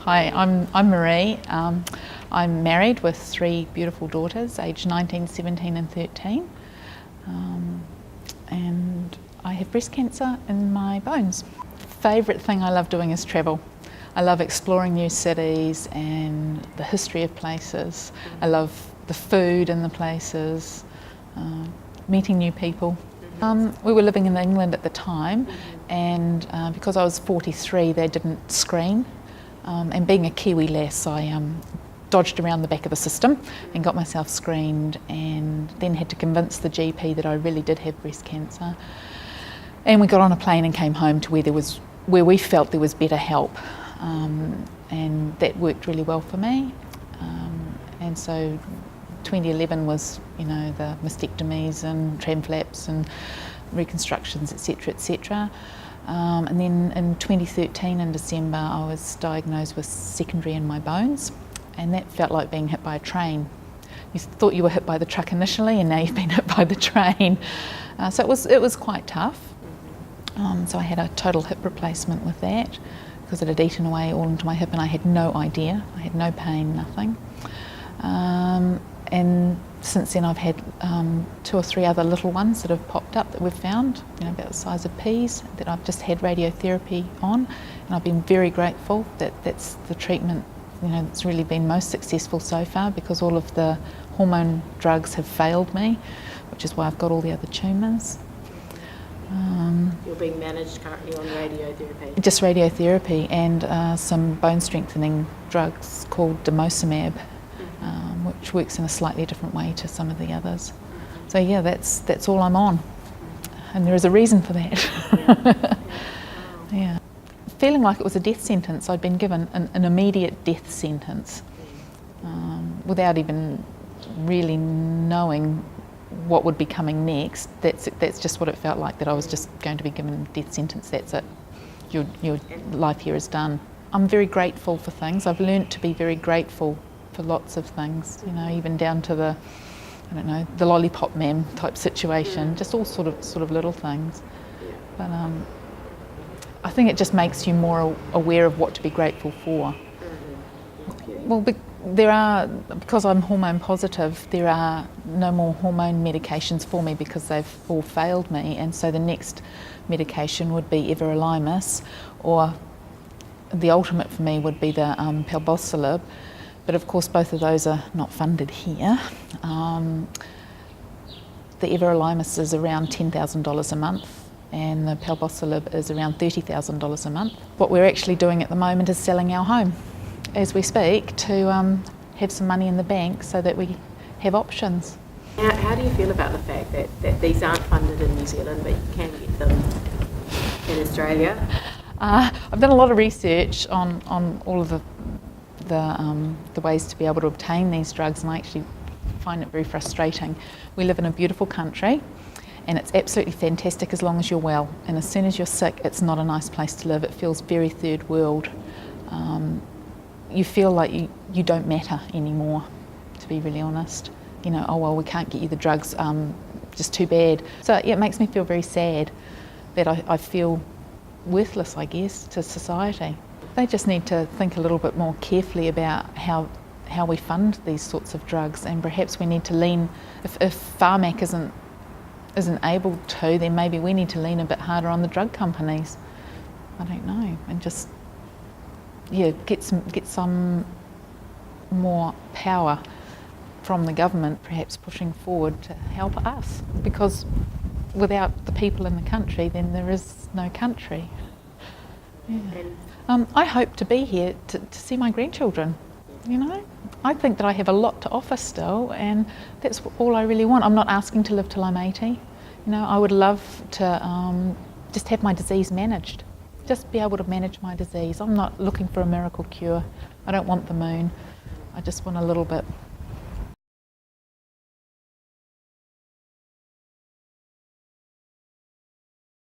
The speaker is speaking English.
Hi, I'm Maree. I'm married with 3 beautiful daughters, aged 19, 17 and 13. And I have breast cancer in my bones. Favourite thing I love doing is travel. I love exploring new cities and the history of places. I love the food in the places, meeting new people. We were living in England at the time, and because I was 43 they didn't screen, and being a Kiwi lass I dodged around the back of the system and got myself screened, and then had to convince the GP that I really did have breast cancer. And we got on a plane and came home to where we felt there was better help, and that worked really well for me. And so 2011 was, the mastectomies and tram flaps and reconstructions, etc., etc. And then in 2013 in December I was diagnosed with secondary in my bones, and that felt like being hit by a train. You thought you were hit by the truck initially, and now you've been hit by the train. So it was quite tough. So I had a total hip replacement with that because it had eaten away all into my hip, and I had no idea. I had no pain, nothing. And since then I've had 2 or 3 other little ones that have popped up that we've found, about the size of peas, that I've just had radiotherapy on, and I've been very grateful that that's the treatment that's really been most successful so far, because all of the hormone drugs have failed me, which is why I've got all the other tumours. You're being managed currently on radiotherapy? Just radiotherapy and some bone strengthening drugs called denosumab, which works in a slightly different way to some of the others. So yeah, that's all I'm on, and there is a reason for that. Yeah. Feeling like it was a death sentence. I'd been given an immediate death sentence without even really knowing what would be coming next. That's just what it felt like, that I was just going to be given a death sentence. That's it. Your life here is done. I'm very grateful for things. I've learnt to be very grateful for lots of things, even down to the, the lollipop man type situation, just all sort of little things. But I think it just makes you more aware of what to be grateful for. Well, because I'm hormone positive, there are no more hormone medications for me because they've all failed me, and so the next medication would be everolimus, or the ultimate for me would be the palbociclib. But of course both of those are not funded here. The everolimus is around $10,000 a month, and the palbociclib is around $30,000 a month. What we're actually doing at the moment is selling our home as we speak to have some money in the bank so that we have options. How do you feel about the fact that these aren't funded in New Zealand but you can get them in Australia? I've done a lot of research on all of the ways to be able to obtain these drugs, and I actually find it very frustrating. We live in a beautiful country, and it's absolutely fantastic as long as you're well, and as soon as you're sick it's not a nice place to live. It feels very third world. You feel like you don't matter anymore, to be really honest. Oh well, we can't get you the drugs, just too bad. So yeah, it makes me feel very sad that I feel worthless, I guess, to society. They just need to think a little bit more carefully about how we fund these sorts of drugs, and perhaps we need to lean, if Pharmac isn't able to, then maybe we need to lean a bit harder on the drug companies. I don't know, and just get some more power from the government, perhaps pushing forward to help us, because without the people in the country then there is no country. Yeah. I hope to be here to see my grandchildren. I think that I have a lot to offer still, and that's all I really want. I'm not asking to live till I'm 80. I would love to just have my disease managed, just be able to manage my disease. I'm not looking for a miracle cure. I don't want the moon. I just want a little bit